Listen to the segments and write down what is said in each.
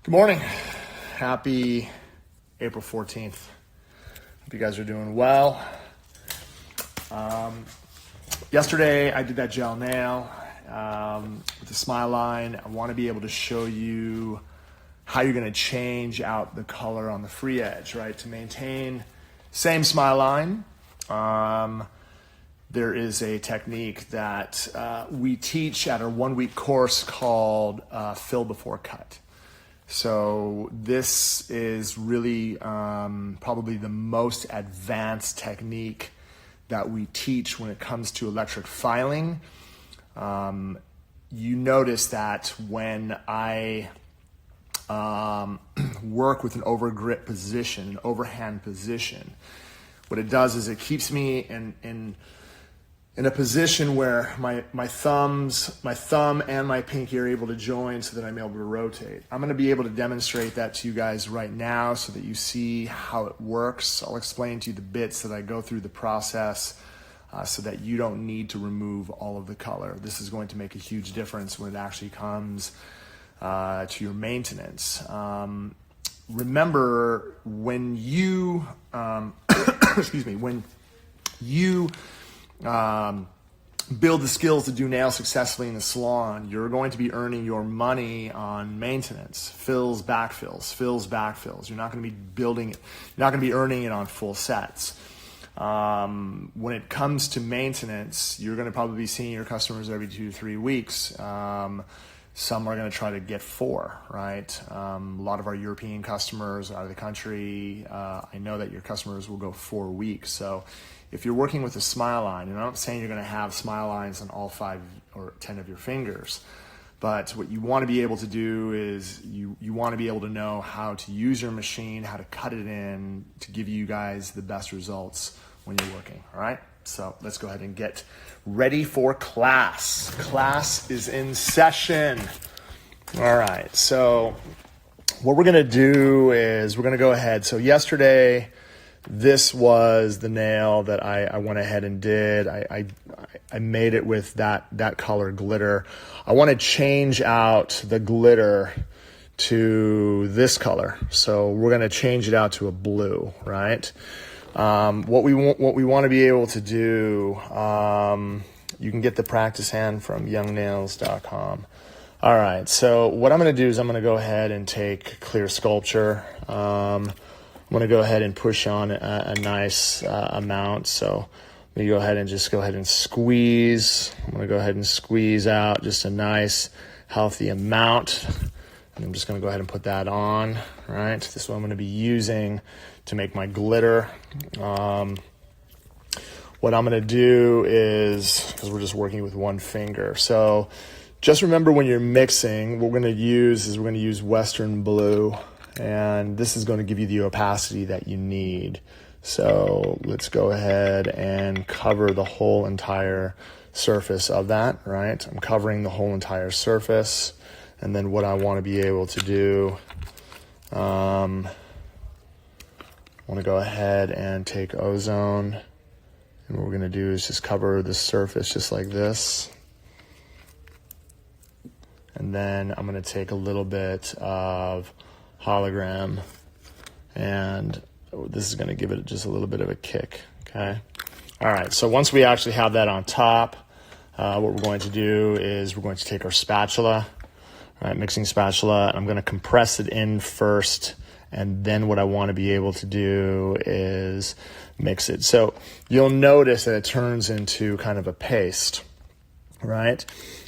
Good morning. Happy April 14th. Hope you guys are doing well. Yesterday I did that gel nail with the smile line. I want to be able to show you how you're going to change out the color on the free edge, right? To maintain same smile line, there is a technique that we teach at our 1-week course called Fill Before Cut. So this is really probably the most advanced technique that we teach when it comes to electric filing. You notice that when I work with an overgrip position, an overhand position, what it does is it keeps me in a position where my thumb and my pinky are able to join so that I'm able to rotate. I'm going to be able to demonstrate that to you guys right now so that you see how it works. I'll explain to you the bits that I go through the process so that you don't need to remove all of the color. This is going to make a huge difference when it actually comes to your maintenance. Remember, when you, when you build the skills to do nails successfully in the salon, you're going to be earning your money on maintenance, fills, backfills. You're not going to be building it. You're not going to be earning it on full sets. When it comes to maintenance, you're going to probably be seeing your customers every 2 to 3 weeks. Some are going to try to get 4, right? A lot of our European customers out of the country, I know that your customers will go 4 weeks. So if you're working with a smile line, and I'm not saying you're going to have smile lines on all 5 or 10 of your fingers, but what you want to be able to do is you want to be able to know how to use your machine, how to cut it in to give you guys the best results when you're working, all right? So let's go ahead and get ready for class. Class is in session. All right, so what we're going to do is we're going to go ahead. So yesterday, this was the nail that I went ahead and did. I made it with that color glitter. I want to change out the glitter to this color. So we're going to change it out to a blue, right? What we want to be able to do, you can get the practice hand from youngnails.com. All right, so what I'm going to do is I'm going to go ahead and take clear sculpture. I'm going to go ahead and push on a nice amount. So let me go ahead and squeeze. I'm going to go ahead and squeeze out just a nice healthy amount. And I'm just going to go ahead and put that on, right? This is what I'm going to be using to make my glitter. What I'm going to do is, because we're just working with one finger, so just remember when you're mixing, what we're going to use Western Blue, and this is going to give you the opacity that you need. So let's go ahead and cover the whole entire surface of that, right? I'm covering the whole entire surface. And then what I want to be able to do, I want to go ahead and take ozone. And what we're going to do is just cover the surface just like this. And then I'm going to take a little bit of hologram, and this is going to give it just a little bit of a kick, okay? All right, so once we actually have that on top, what we're going to do is we're going to take our spatula, right, mixing spatula. I'm going to compress it in first, and then what I want to be able to do is mix it. So you'll notice that it turns into kind of a paste, right?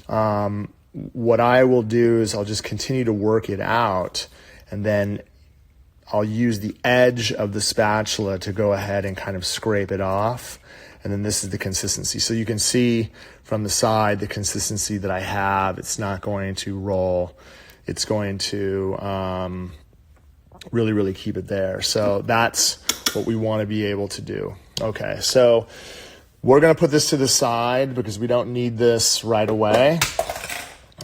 What I will do is I'll just continue to work it out, and then I'll use the edge of the spatula to go ahead and kind of scrape it off. And then this is the consistency. So you can see from the side the consistency that I have. It's not going to roll. It's going to really, really keep it there. So that's what we want to be able to do. Okay, so we're going to put this to the side because we don't need this right away.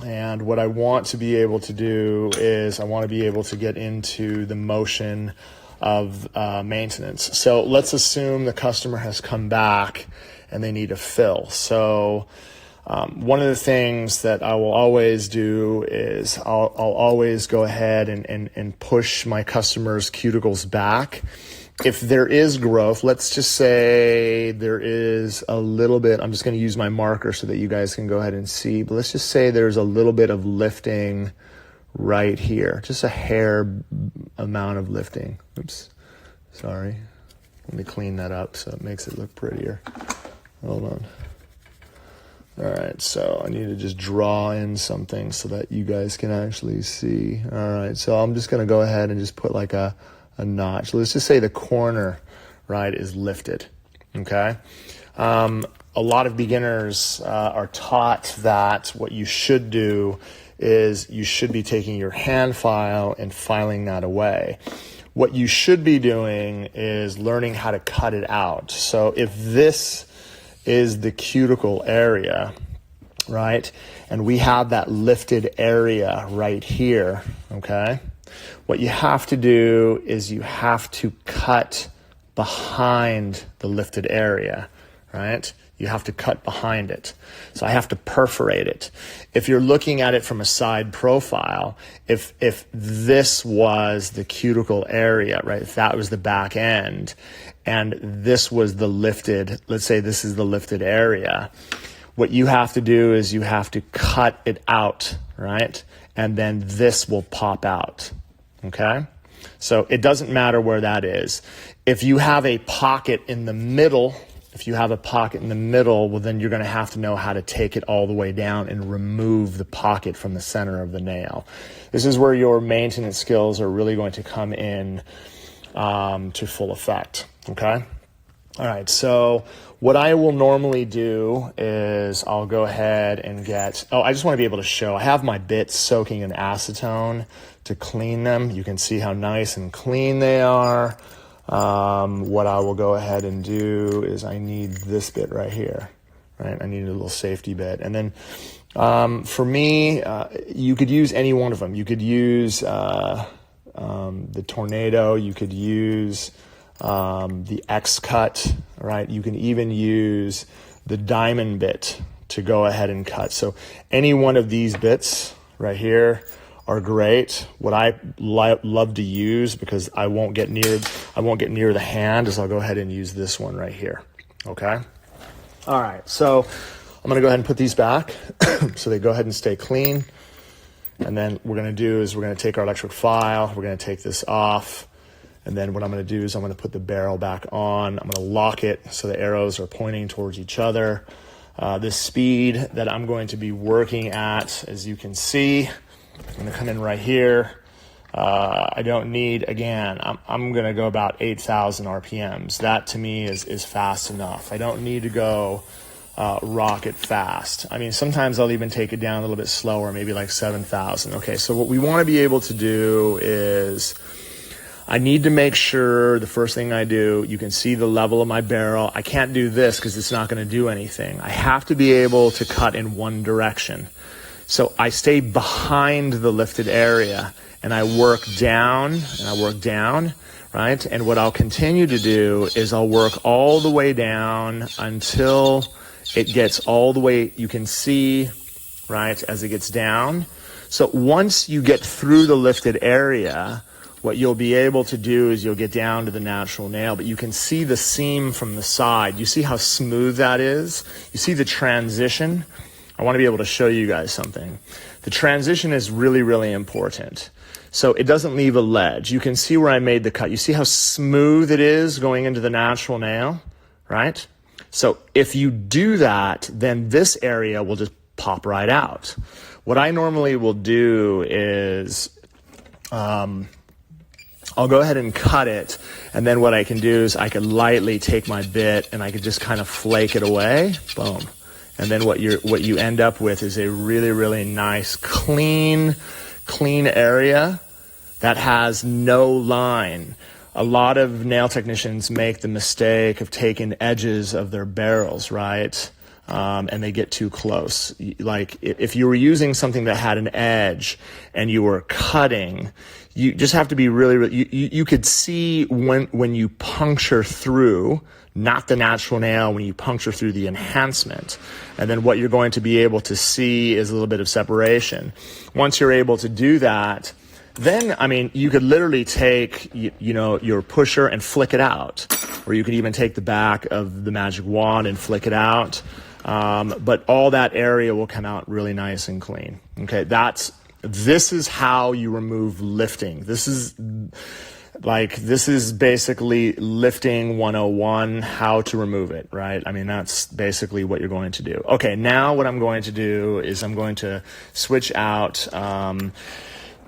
And what I want to be able to do is I want to be able to get into the motion of maintenance. So let's assume the customer has come back and they need a fill. So One of the things that I will always do is I'll always go ahead and push my customers' cuticles back. If there is growth, let's just say there is a little bit, I'm just going to use my marker so that you guys can go ahead and see, but let's just say there's a little bit of lifting right here, just a hair amount of lifting. Oops, sorry. Let me clean that up so it makes it look prettier. Hold on. All right, so I need to just draw in something so that you guys can actually see. All right, so I'm just going to go ahead and just put like a notch. Let's just say the corner, right, is lifted, okay? A lot of beginners are taught that what you should do is you should be taking your hand file and filing that away. What you should be doing is learning how to cut it out. So if this is the cuticle area, right, and we have that lifted area right here, okay? What you have to do is you have to cut behind the lifted area, right? You have to cut behind it. So I have to perforate it. If you're looking at it from a side profile, if this was the cuticle area, right, if that was the back end, and this was the lifted, let's say this is the lifted area, what you have to do is you have to cut it out, right? And then this will pop out. Okay, so it doesn't matter where that is. If you have a pocket in the middle, well, then you're going to have to know how to take it all the way down and remove the pocket from the center of the nail. This is where your maintenance skills are really going to come in to full effect. Okay. All right, so what I will normally do is I'll go ahead and I just want to be able to show. I have my bits soaking in acetone to clean them. You can see how nice and clean they are. What I will go ahead and do is I need this bit right here, right? I need a little safety bit. And then for me, you could use any one of them. You could use the Tornado. You could use the X-Cut, right? You can even use the diamond bit to go ahead and cut. So any one of these bits right here are great. What I love to use, because I won't get near the hand, is I'll go ahead and use this one right here. Okay. All right. So I'm going to go ahead and put these back so they go ahead and stay clean. And then what we're going to do is we're going to take our electric file. We're going to take this off. And then what I'm going to do is I'm going to put the barrel back on. I'm going to lock it so the arrows are pointing towards each other. This speed that I'm going to be working at, as you can see, I'm going to come in right here. I don't need, again, I'm going to go about 8,000 RPMs. That to me is fast enough. I don't need to go rocket fast. I mean, sometimes I'll even take it down a little bit slower, maybe like 7,000. Okay, so what we want to be able to do is I need to make sure the first thing I do, you can see the level of my barrel. I can't do this because it's not going to do anything. I have to be able to cut in one direction. So I stay behind the lifted area and I work down, right? And what I'll continue to do is I'll work all the way down until it gets all the way, you can see, right, as it gets down. So once you get through the lifted area, what you'll be able to do is you'll get down to the natural nail, but you can see the seam from the side. You see how smooth that is? You see the transition? I want to be able to show you guys something. The transition is really, really important. So it doesn't leave a ledge. You can see where I made the cut. You see how smooth it is going into the natural nail, right? So if you do that, then this area will just pop right out. What I normally will do is I'll go ahead and cut it, and then what I can do is I can lightly take my bit and I can just kind of flake it away, boom. And then what you end up with is a really, really nice, clean area that has no line. A lot of nail technicians make the mistake of taking edges of their barrels, right? And they get too close. Like if you were using something that had an edge and you were cutting, you just have to be really, you could see when you puncture through, not the natural nail, when you puncture through the enhancement. And then what you're going to be able to see is a little bit of separation. Once you're able to do that, then, I mean, you could literally take, your pusher and flick it out. Or you could even take the back of the magic wand and flick it out. But all that area will come out really nice and clean. Okay, this is how you remove lifting. This is basically lifting 101, how to remove it, right? I mean, that's basically what you're going to do. Okay, now what I'm going to do is I'm going to switch out.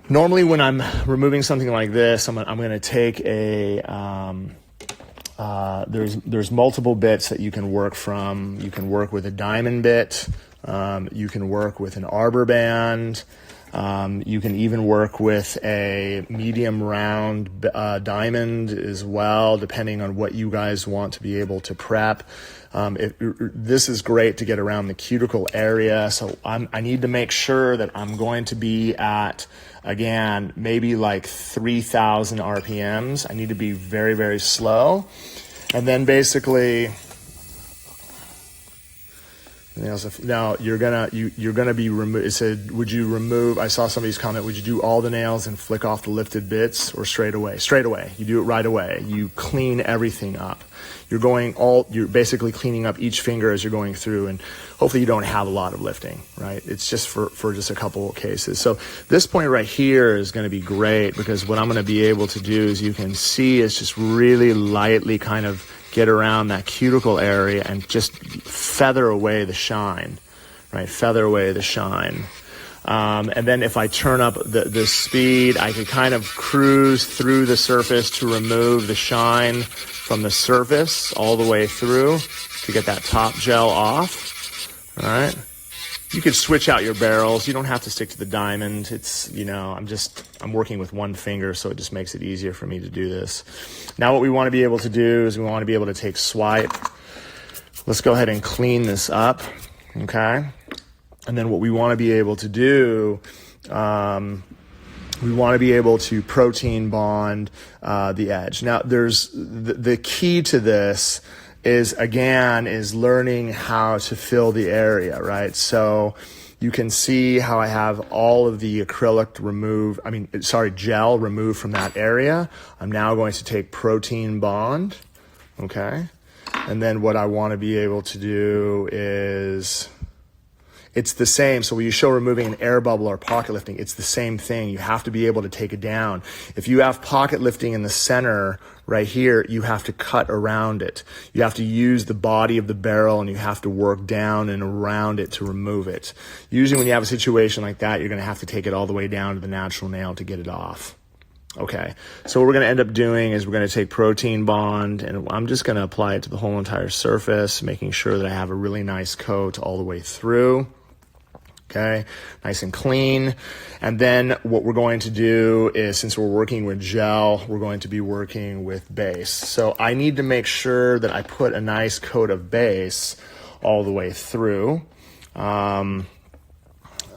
Normally when I'm removing something like this, I'm going to take there's multiple bits that you can work from. You can work with a diamond bit. You can work with an arbor band. You can even work with a medium round diamond as well, depending on what you guys want to be able to prep. This is great to get around the cuticle area. So I need to make sure that I'm going to be at, again, maybe like 3,000 RPMs. I need to be very, very slow. And then basically, now you're gonna be remove. It said, would you remove? I saw somebody's comment. Would you do all the nails and flick off the lifted bits, or straight away? Straight away. You do it right away. You clean everything up. You're basically cleaning up each finger as you're going through, and hopefully you don't have a lot of lifting, right? It's just for just a couple of cases. So this point right here is going to be great, because what I'm going to be able to do, is you can see, is just really lightly kind of get around that cuticle area and just feather away the shine, right? Feather away the shine. And then if I turn up the speed, I could kind of cruise through the surface to remove the shine from the surface all the way through to get that top gel off. All right. You could switch out your barrels. You don't have to stick to the diamond. It's, I'm working with one finger, so it just makes it easier for me to do this. Now what we want to be able to do is we want to be able to take swipe. Let's go ahead and clean this up. Okay. And then what we want to be able to do, we want to be able to protein bond the edge. Now, there's the key to this is learning how to fill the area, right? So you can see how I have all of the gel removed from that area. I'm now going to take protein bond, okay? And then what I want to be able to do is, it's the same. So when you show removing an air bubble or pocket lifting, it's the same thing. You have to be able to take it down. If you have pocket lifting in the center right here, you have to cut around it. You have to use the body of the barrel, and you have to work down and around it to remove it. Usually when you have a situation like that, you're going to have to take it all the way down to the natural nail to get it off. Okay, so what we're going to end up doing is we're going to take protein bond, and I'm just going to apply it to the whole entire surface, making sure that I have a really nice coat all the way through. Okay, nice and clean. And then what we're going to do is, since we're working with gel, we're going to be working with base. So I need to make sure that I put a nice coat of base all the way through. I'm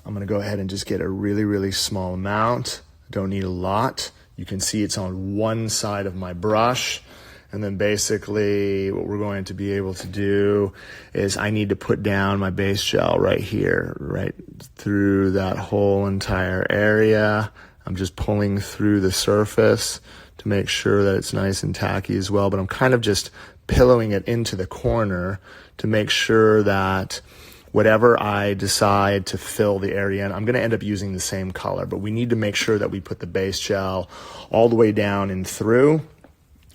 going to go ahead and just get a really, really small amount. Don't need a lot. You can see it's on one side of my brush. And then basically what we're going to be able to do is I need to put down my base gel right here, right through that whole entire area. I'm just pulling through the surface to make sure that it's nice and tacky as well, but I'm kind of just pillowing it into the corner to make sure that whatever I decide to fill the area in, I'm going to end up using the same color, but we need to make sure that we put the base gel all the way down and through.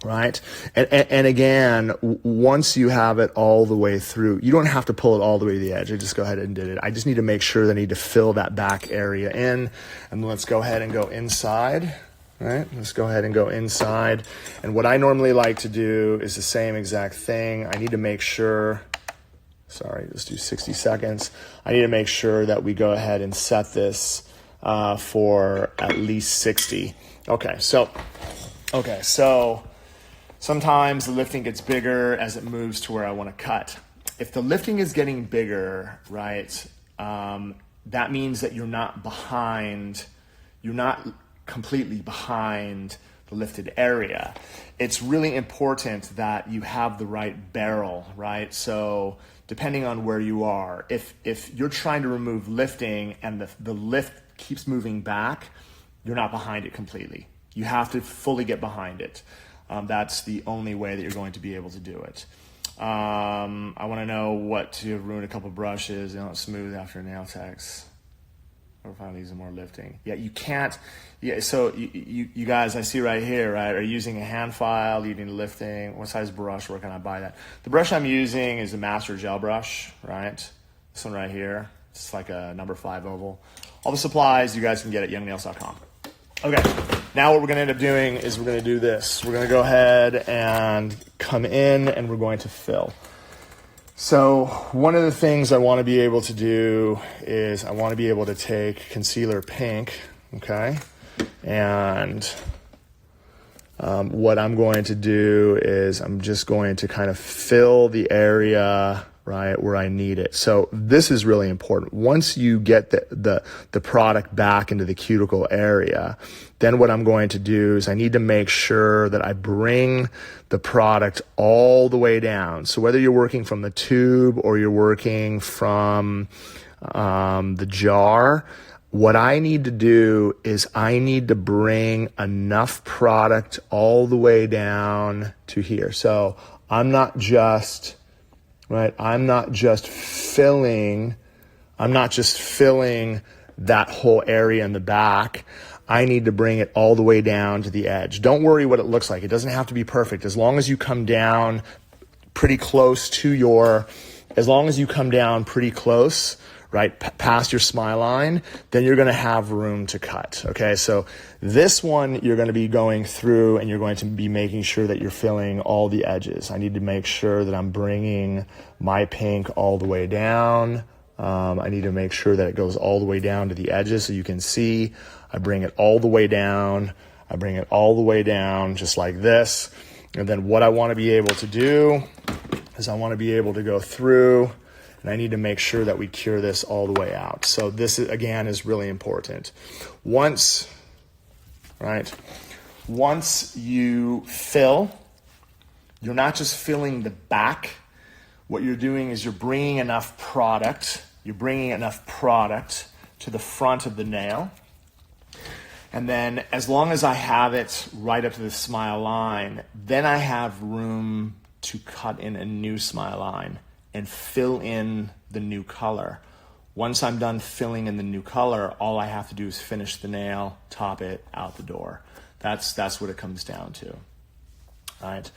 Right? And again, once you have it all the way through, you don't have to pull it all the way to the edge. I just go ahead and did it. I just need to make sure that I need to fill that back area in. And let's go ahead and go inside. Right? Let's go ahead and go inside. And what I normally like to do is the same exact thing. I need to make sure, let's do 60 seconds. I need to make sure that we go ahead and set this for at least 60. Okay, so sometimes the lifting gets bigger as it moves to where I want to cut. If the lifting is getting bigger, right, that means that you're not behind, you're not completely behind the lifted area. It's really important that you have the right barrel, right? So depending on where you are, if you're trying to remove lifting and the lift keeps moving back, you're not behind it completely. You have to fully get behind it. That's the only way that you're going to be able to do it. I want to know what to ruin a couple brushes. They don't smooth after nail techs. Or finally using more lifting. Yeah, you can't. Yeah, so you guys, I see right here, right, are using a hand file, you need lifting. What size brush? Where can I buy that? The brush I'm using is a Master Gel brush, right? This one right here. It's like a number 5 oval. All the supplies you guys can get at youngnails.com. Okay, now what we're going to end up doing is we're going to do this. We're going to go ahead and come in and we're going to fill. So one of the things I want to be able to do is I want to be able to take concealer pink, okay? And what I'm going to do is I'm just going to kind of fill the area right where I need it. So this is really important. Once you get the product back into the cuticle area, then what I'm going to do is I need to make sure that I bring the product all the way down. So whether you're working from the tube or you're working from the jar, what I need to do is I need to bring enough product all the way down to here. So I'm not just filling that whole area in the back. I need to bring it all the way down to the edge. Don't worry what it looks like. It doesn't have to be perfect. As long as you come down pretty close, right, past your smile line, then you're going to have room to cut. Okay, so this one you're going to be going through and you're going to be making sure that you're filling all the edges. I need to make sure that I'm bringing my pink all the way down. I need to make sure that it goes all the way down to the edges so you can see. I bring it all the way down. I bring it all the way down just like this. And then what I want to be able to do is I want to be able to go through and I need to make sure that we cure this all the way out. So this, again, is really important. Once you fill, you're not just filling the back. What you're doing is you're bringing enough product to the front of the nail. And then as long as I have it right up to the smile line, then I have room to cut in a new smile line and fill in the new color. Once I'm done filling in the new color, all I have to do is finish the nail, top it, out the door. That's what it comes down to. All right.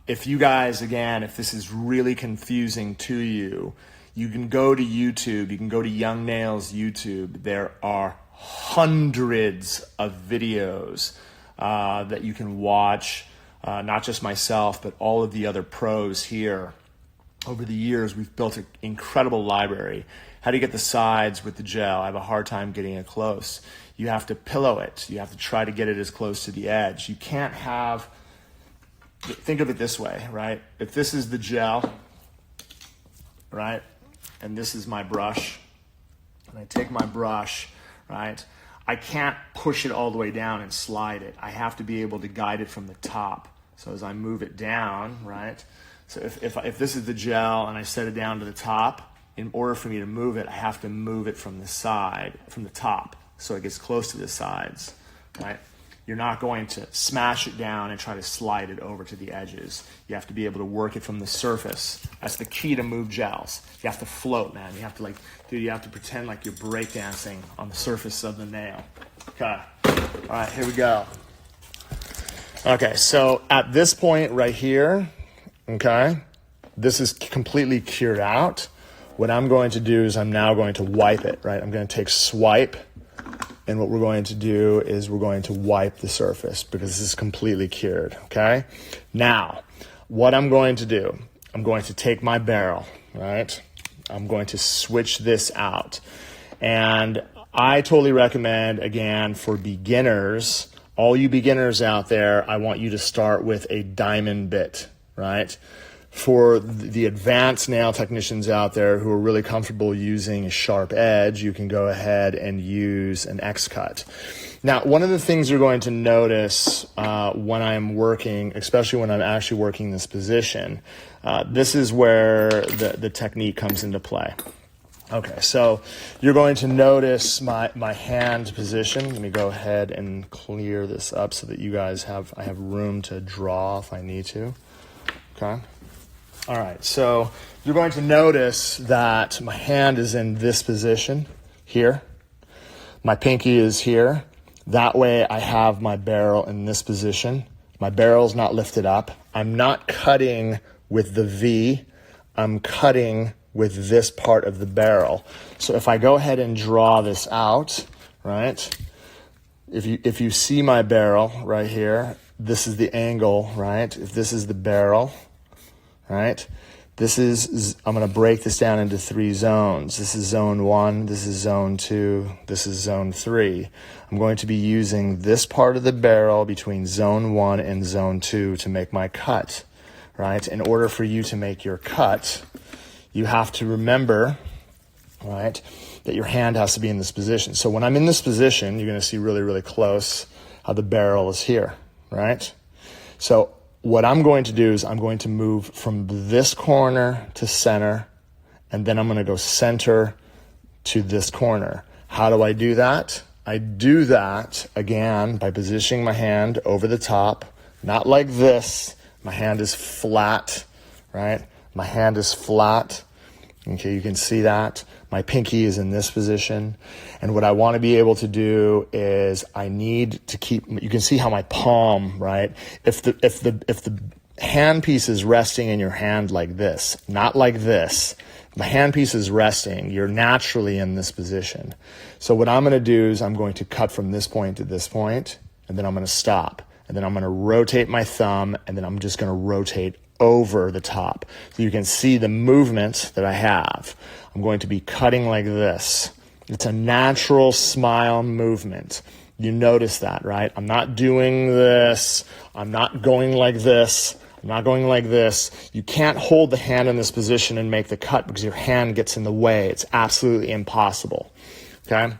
If you guys, again, if this is really confusing to you, you can go to YouTube. You can go to Young Nails YouTube. There are hundreds of videos that you can watch, not just myself, but all of the other pros here. Over the years, we've built an incredible library. How do you get the sides with the gel? I have a hard time getting it close. You have to pillow it. You have to try to get it as close to the edge. You can't have, think of it this way, right? If this is the gel, right, and this is my brush, and I take my brush, right, I can't push it all the way down and slide it. I have to be able to guide it from the top. So as I move it down, right, so if this is the gel and I set it down to the top, in order for me to move it, I have to move it from the side, from the top, so it gets close to the sides, right? You're not going to smash it down and try to slide it over to the edges. You have to be able to work it from the surface. That's the key to move gels. You have to float, man. You have to you have to pretend like you're breakdancing on the surface of the nail. Okay. All right, here we go. Okay, so at this point right here, okay, this is completely cured out. What I'm going to do is I'm now going to wipe it, right? I'm going to take swipe, and what we're going to do is we're going to wipe the surface because this is completely cured, okay? Now, what I'm going to do, I'm going to take my barrel, right? I'm going to switch this out. And I totally recommend, again, for beginners, all you beginners out there, I want you to start with a diamond bit, right? For the advanced nail technicians out there who are really comfortable using a sharp edge, you can go ahead and use an X-cut. Now, one of the things you're going to notice when I'm working, especially when I'm actually working this position, this is where the technique comes into play. Okay, so you're going to notice my hand position. Let me go ahead and clear this up so that you guys I have room to draw if I need to. Okay. All right, so you're going to notice that my hand is in this position here. My pinky is here. That way I have my barrel in this position. My barrel's not lifted up. I'm not cutting with the V. I'm cutting with this part of the barrel. So if I go ahead and draw this out, right? If you see my barrel right here, this is the angle, right? If this is the barrel, right? I'm going to break this down into 3 zones. This is zone 1, this is zone 2, this is zone 3. I'm going to be using this part of the barrel between zone 1 and zone 2 to make my cut, right? In order for you to make your cut, you have to remember, right, that your hand has to be in this position. So when I'm in this position, you're going to see really, really close how the barrel is here, right? So what I'm going to do is I'm going to move from this corner to center, and then I'm going to go center to this corner. How do I do that? I do that, again, by positioning my hand over the top, not like this. My hand is flat, right? My hand is flat. Okay, you can see that. My pinky is in this position. And what I want to be able to do is I need to keep, you can see how my palm, right? If the hand piece is resting in your hand like this, not like this, my hand piece is resting, you're naturally in this position. So what I'm going to do is I'm going to cut from this point to this point, and then I'm going to stop. And then I'm going to rotate my thumb, and then I'm just going to rotate over the top. So you can see the movement that I have. I'm going to be cutting like this. It's a natural smile movement. You notice that, right? I'm not doing this. I'm not going like this. I'm not going like this. You can't hold the hand in this position and make the cut because your hand gets in the way. It's absolutely impossible. Okay?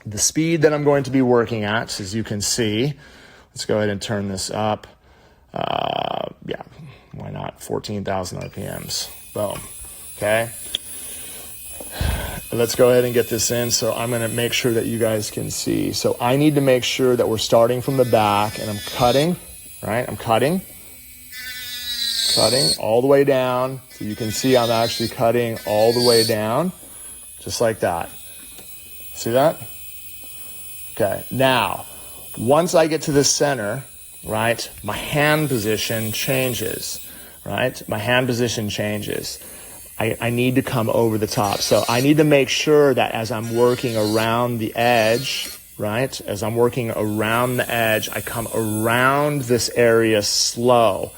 The speed that I'm going to be working at, as you can see, let's go ahead and turn this up. Yeah, why not? 14,000 RPMs. Boom. Okay? Let's go ahead and get this in. So I'm going to make sure that you guys can see. So I need to make sure that we're starting from the back, and I'm cutting, right? I'm cutting all the way down. So you can see I'm actually cutting all the way down, just like that. See that? Okay. Now, once I get to the center, right, my hand position changes, right? My hand position changes. I need to come over the top. So I need to make sure that as I'm working around the edge, right, as I'm working around the edge, I come around this area slow,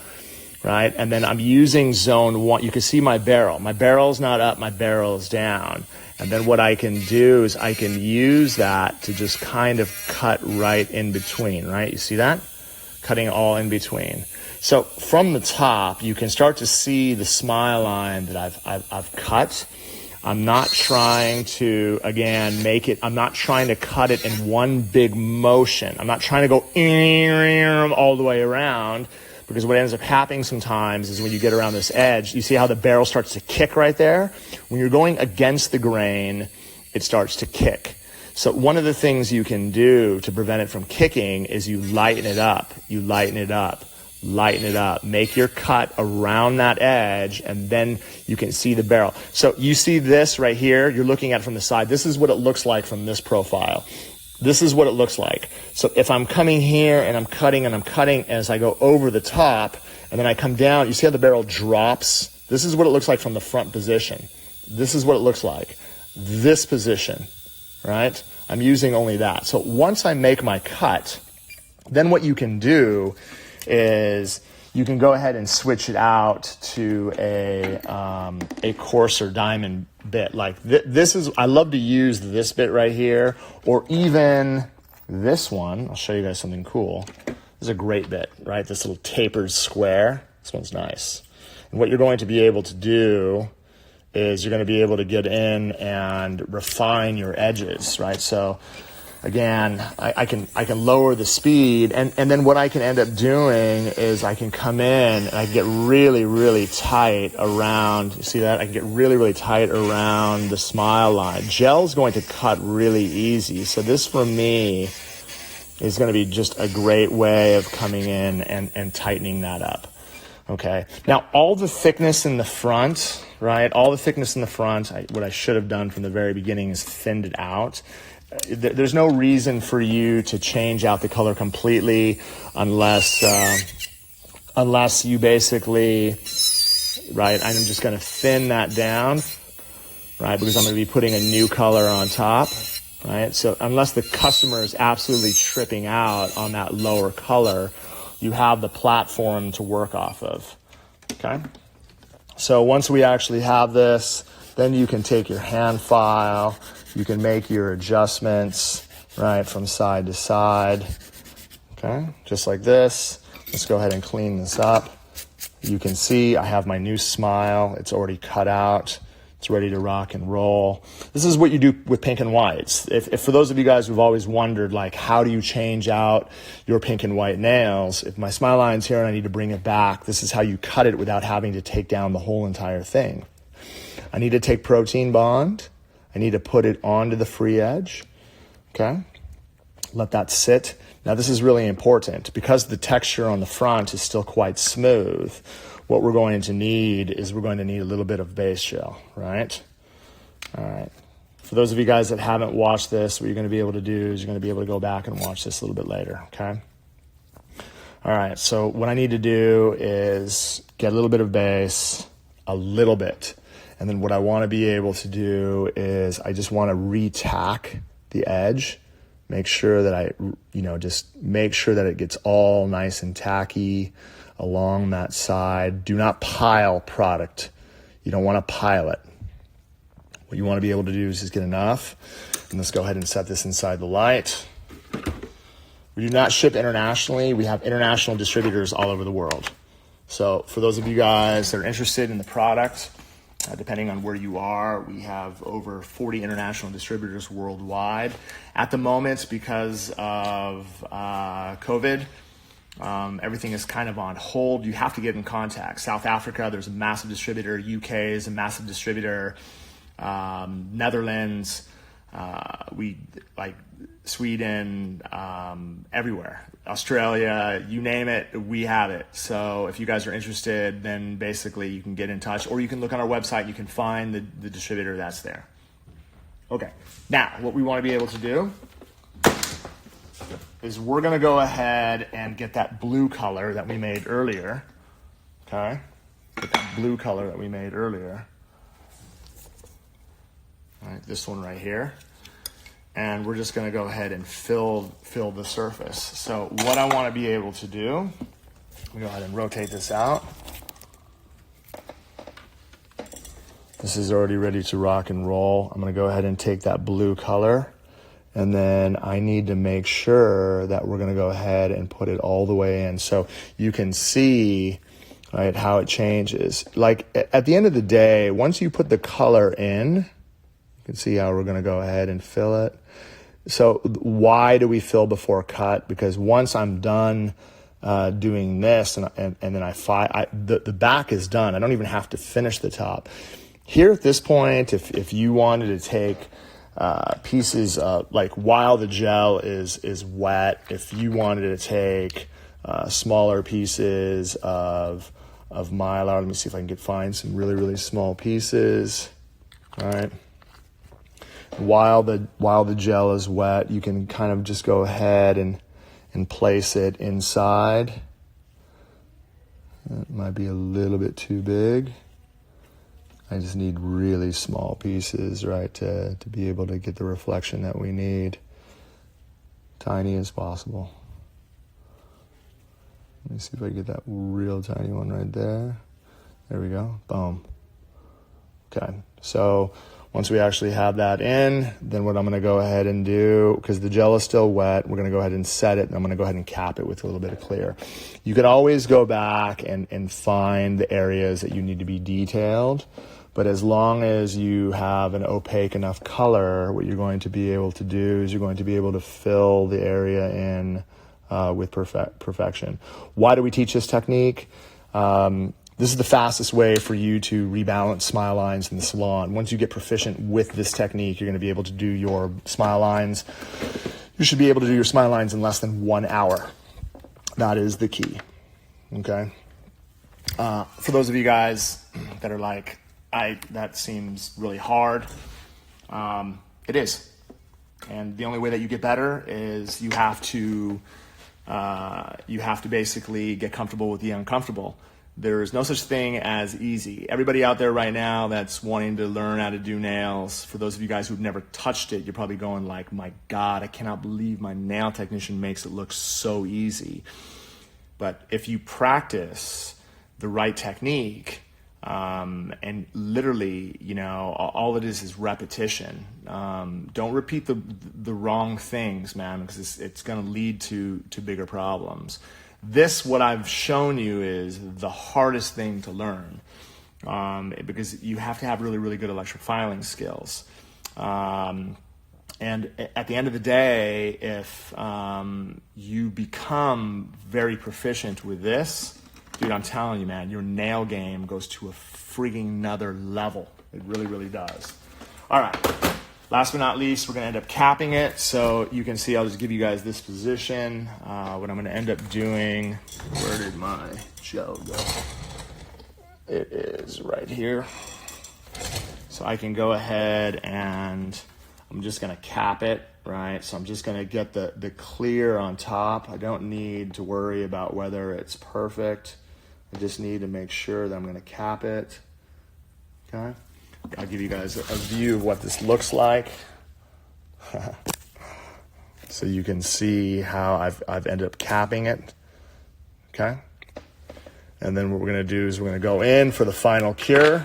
right? And then I'm using zone 1. You can see my barrel. My barrel's not up, my barrel is down. And then what I can do is I can use that to just kind of cut right in between, right? You see that? Cutting all in between. So from the top, you can start to see the smile line that I've cut. I'm not trying to, again, I'm not trying to cut it in one big motion. I'm not trying to go all the way around, because what ends up happening sometimes is when you get around this edge, you see how the barrel starts to kick right there? When you're going against the grain, it starts to kick. So one of the things you can do to prevent it from kicking is you lighten it up. You lighten it up. Lighten it up. Make your cut around that edge, and then you can see the barrel. So you see this right here. You're looking at it from the side. This is what it looks like from this profile. This is what it looks like. So if I'm coming here and I'm cutting as I go over the top, and then I come down, you see how the barrel drops? This is what it looks like from the front position. This is what it looks like. This position, right? I'm using only that. So once I make my cut, then what you can do is you can go ahead and switch it out to a coarser diamond bit. Like this is, I love to use this bit right here, or even this one. I'll show you guys something cool. This is a great bit, right? This little tapered square. This one's nice. And what you're going to be able to do is you're going to be able to get in and refine your edges, right? So again, I can lower the speed, and then what I can end up doing is I can come in and I can get really, really tight around, you see that? I can get really, really tight around the smile line. Gel's going to cut really easy. So this for me is going to be just a great way of coming in and tightening that up. Okay. Now, all the thickness in the front, right? All the thickness in the front, what I should have done from the very beginning is thinned it out. There's no reason for you to change out the color completely unless you basically, right? I'm just going to thin that down, right? Because I'm going to be putting a new color on top, right? So unless the customer is absolutely tripping out on that lower color, you have the platform to work off of, okay? So once we actually have this, then you can take your hand file, you can make your adjustments, right, from side to side, okay? Just like this. Let's go ahead and clean this up. You can see I have my new smile. It's already cut out. It's ready to rock and roll. This is what you do with pink and whites. If for those of you guys who've always wondered, like, how do you change out your pink and white nails? If my smile line's here and I need to bring it back, this is how you cut it without having to take down the whole entire thing. I need to take protein bond. I need to put it onto the free edge, okay? Let that sit. Now this is really important because the texture on the front is still quite smooth. What we're going to need is we're going to need a little bit of base gel, right? All right. For those of you guys that haven't watched this, what you're going to be able to do is you're going to be able to go back and watch this a little bit later, okay? All right, so what I need to do is get a little bit of base, a little bit. And then what I want to be able to do is I just want to re-tack the edge, make sure that just make sure that it gets all nice and tacky along that side. Do not pile product. You don't want to pile it. What you want to be able to do is just get enough. And let's go ahead and set this inside the light. We do not ship internationally. We have international distributors all over the world. So for those of you guys that are interested in the product, depending on where you are, we have over 40 international distributors worldwide. At the moment, because of COVID, everything is kind of on hold. You have to get in contact. South Africa, there's a massive distributor. UK is a massive distributor. Netherlands, we like Sweden, everywhere. Australia, you name it, we have it. So if you guys are interested, then basically you can get in touch, or you can look on our website. You can find the distributor that's there. Okay. Now, what we want to be able to do is we're going to go ahead and get that blue color that we made earlier. Okay? Get that blue color that we made earlier. All right, this one right here. And we're just going to go ahead and fill the surface. So what I want to be able to do, let me go ahead and rotate this out. This is already ready to rock and roll. I'm going to go ahead and take that blue color, and then I need to make sure that we're going to go ahead and put it all the way in. So you can see, right, how it changes. Like at the end of the day, once you put the color in, you can see how we're going to go ahead and fill it. So why do we fill before cut? Because once I'm done doing this, and then the back is done. I don't even have to finish the top. Here at this point, if you wanted to take pieces like while the gel is wet, if you wanted to take smaller pieces of mylar, let me see if I can find some really, really small pieces. All right. While the gel is wet, you can kind of just go ahead and place it inside. That might be a little bit too big. I just need really small pieces, right, to be able to get the reflection that we need. Tiny as possible. Let me see if I get that real tiny one right there. There we go. Boom. Okay. So Once we actually have that in, then what I'm going to go ahead and do, because the gel is still wet, we're going to go ahead and set it, and I'm going to go ahead and cap it with a little bit of clear. You can always go back and find the areas that you need to be detailed, but as long as you have an opaque enough color, what you're going to be able to do is you're going to be able to fill the area in with perfection. Why do we teach this technique? This is the fastest way for you to rebalance smile lines in the salon. Once you get proficient with this technique, you're going to be able to do your smile lines. You should be able to do your smile lines in less than 1 hour. That is the key. Okay. For those of you guys that are like, that seems really hard. It is. And the only way that you get better is you have to basically get comfortable with the uncomfortable. There is no such thing as easy. Everybody out there right now that's wanting to learn how to do nails, for those of you guys who've never touched it, you're probably going like, my God, I cannot believe my nail technician makes it look so easy. But if you practice the right technique, and literally, all it is repetition. Don't repeat the wrong things, man, because it's going to lead to bigger problems. What I've shown you is the hardest thing to learn, because you have to have really, really good electric filing skills. And at the end of the day, if you become very proficient with this, dude, I'm telling you, man, your nail game goes to a freaking another level. It really, really does. All right. Last but not least, we're going to end up capping it. So you can see, I'll just give you guys this position. What I'm going to end up doing, where did my gel go? It is right here. So I can go ahead and I'm just going to cap it, right? So I'm just going to get the clear on top. I don't need to worry about whether it's perfect. I just need to make sure that I'm going to cap it. Okay. I'll give you guys a view of what this looks like. So you can see how I've ended up capping it. Okay. And then what we're going to do is we're going to go in for the final cure,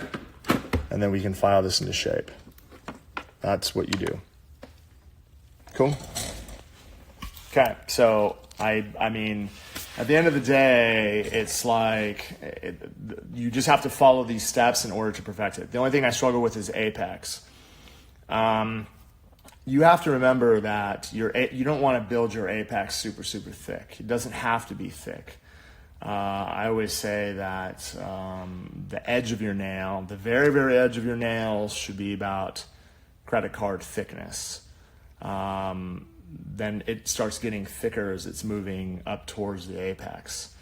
and then we can file this into shape. That's what you do. Cool. Okay. So I mean, at the end of the day, it's like you just have to follow these steps in order to perfect it. The only thing I struggle with is apex. You have to remember that you don't want to build your apex super, super thick. It doesn't have to be thick. I always say that the edge of your nail, the very, very edge of your nails should be about credit card thickness. Then it starts getting thicker as it's moving up towards the apex.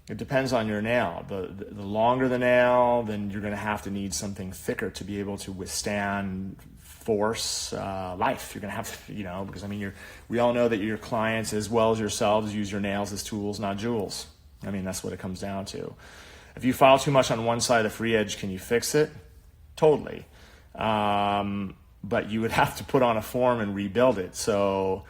It depends on your nail. The longer the nail, then you're going to have to need something thicker to be able to withstand force, life. You're going to have to, because we all know that your clients as well as yourselves use your nails as tools, not jewels. That's what it comes down to. If you file too much on one side of the free edge, can you fix it? Totally. But you would have to put on a form and rebuild it. So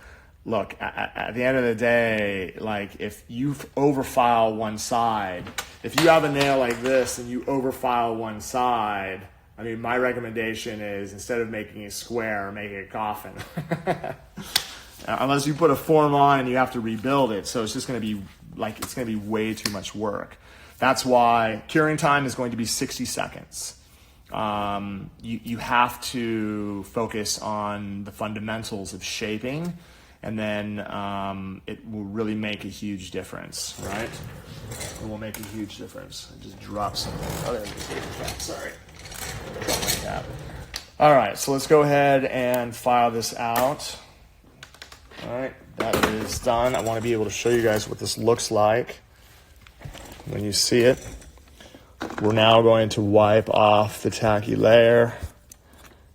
look, at the end of the day, like if you overfile one side, if you have a nail like this and you overfile one side, my recommendation is instead of making a square, make it a coffin. Unless you put a form on and you have to rebuild it. So it's just going to be it's going to be way too much work. That's why curing time is going to be 60 seconds. You have to focus on the fundamentals of shaping, and then it will really make a huge difference, right? It will make a huge difference. I just dropped something. Oh, there it is. Sorry. Drop my cap. All right, so let's go ahead and file this out. All right, that is done. I want to be able to show you guys what this looks like when you see it. We're now going to wipe off the tacky layer.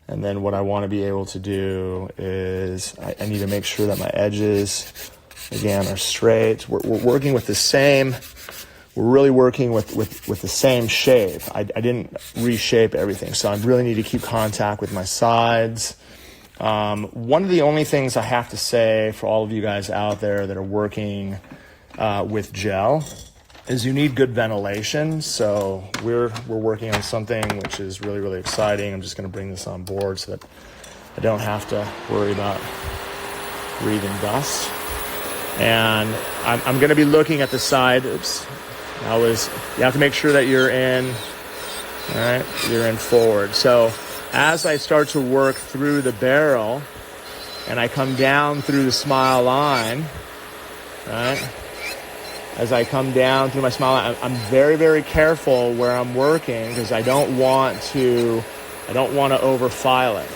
And then what I want to be able to do is I need to make sure that my edges, again, are straight. We're working with the same, we're really working with the same shape. I didn't reshape everything, so I really need to keep contact with my sides. One of the only things I have to say for all of you guys out there that are working with gel is you need good ventilation. So we're working on something which is really, really exciting. I'm just going to bring this on board so that I don't have to worry about breathing dust. And I'm going to be looking at the side. Oops. You have to make sure that you're in, all right, you're in forward. So as I start to work through the barrel and I come down through the smile line, right? As I come down through my smile line, I'm very, very careful where I'm working because I don't want to overfile it.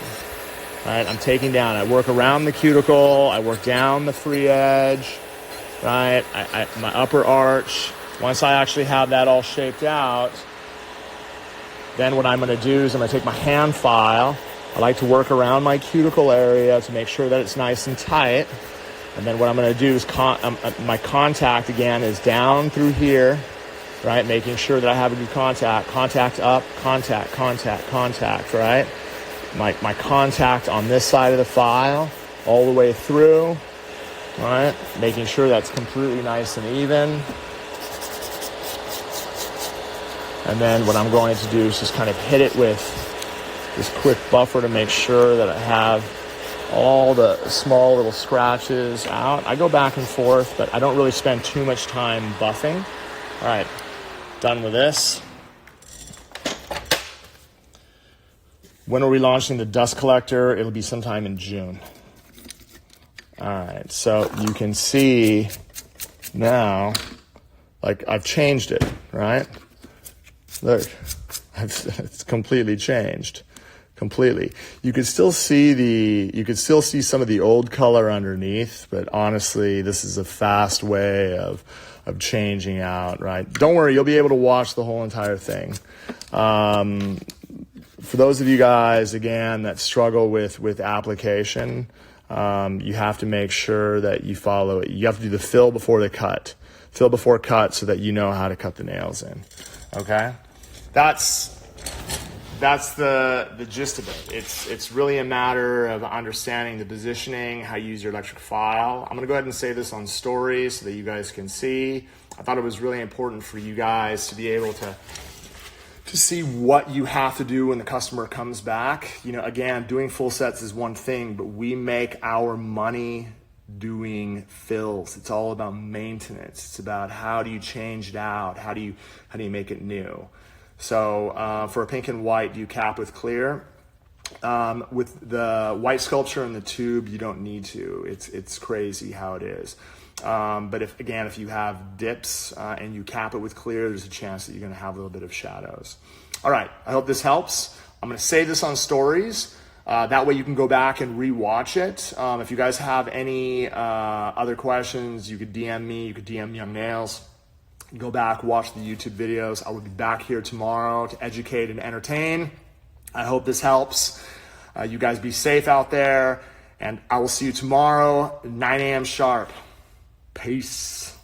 Right? I'm taking down. I work around the cuticle. I work down the free edge. Right? My upper arch. Once I actually have that all shaped out, then what I'm going to do is I'm going to take my hand file. I like to work around my cuticle area to make sure that it's nice and tight. And then what I'm going to do is my contact again is down through here, right? Making sure that I have a good contact. Contact up, contact, right? My contact on this side of the file all the way through, right? Making sure that's completely nice and even. And then what I'm going to do is just kind of hit it with this quick buffer to make sure that I have all the small little scratches out. I go back and forth, but I don't really spend too much time buffing. All right, done with this. When are we launching the dust collector? It'll be sometime in June. All right, so you can see now, like I've changed it, right? Look, it's completely changed. Completely. You could still see some of the old color underneath, but honestly, this is a fast way of changing out, right? Don't worry, you'll be able to watch the whole entire thing. For those of you guys, again, that struggle with application, you have to make sure that you follow it. You have to do the fill before the cut. Fill before cut so that you know how to cut the nails in. Okay? That's the gist of it. It's really a matter of understanding the positioning, how you use your electric file. I'm going to go ahead and say this on stories so that you guys can see. I thought it was really important for you guys to be able to see what you have to do when the customer comes back. You know, again, doing full sets is one thing, but we make our money doing fills. It's all about maintenance. It's about how do you change it out? How do you make it new? So for a pink and white, do you cap with clear? With the white sculpture in the tube, you don't need to. It's crazy how it is. But if you have dips and you cap it with clear, there's a chance that you're going to have a little bit of shadows. All right, I hope this helps. I'm going to save this on stories. That way you can go back and rewatch it. If you guys have any other questions, you could DM me. You could DM Young Nails. Go back, watch the YouTube videos. I will be back here tomorrow to educate and entertain. I hope this helps. You guys be safe out there, and I will see you tomorrow, 9 a.m. sharp. Peace.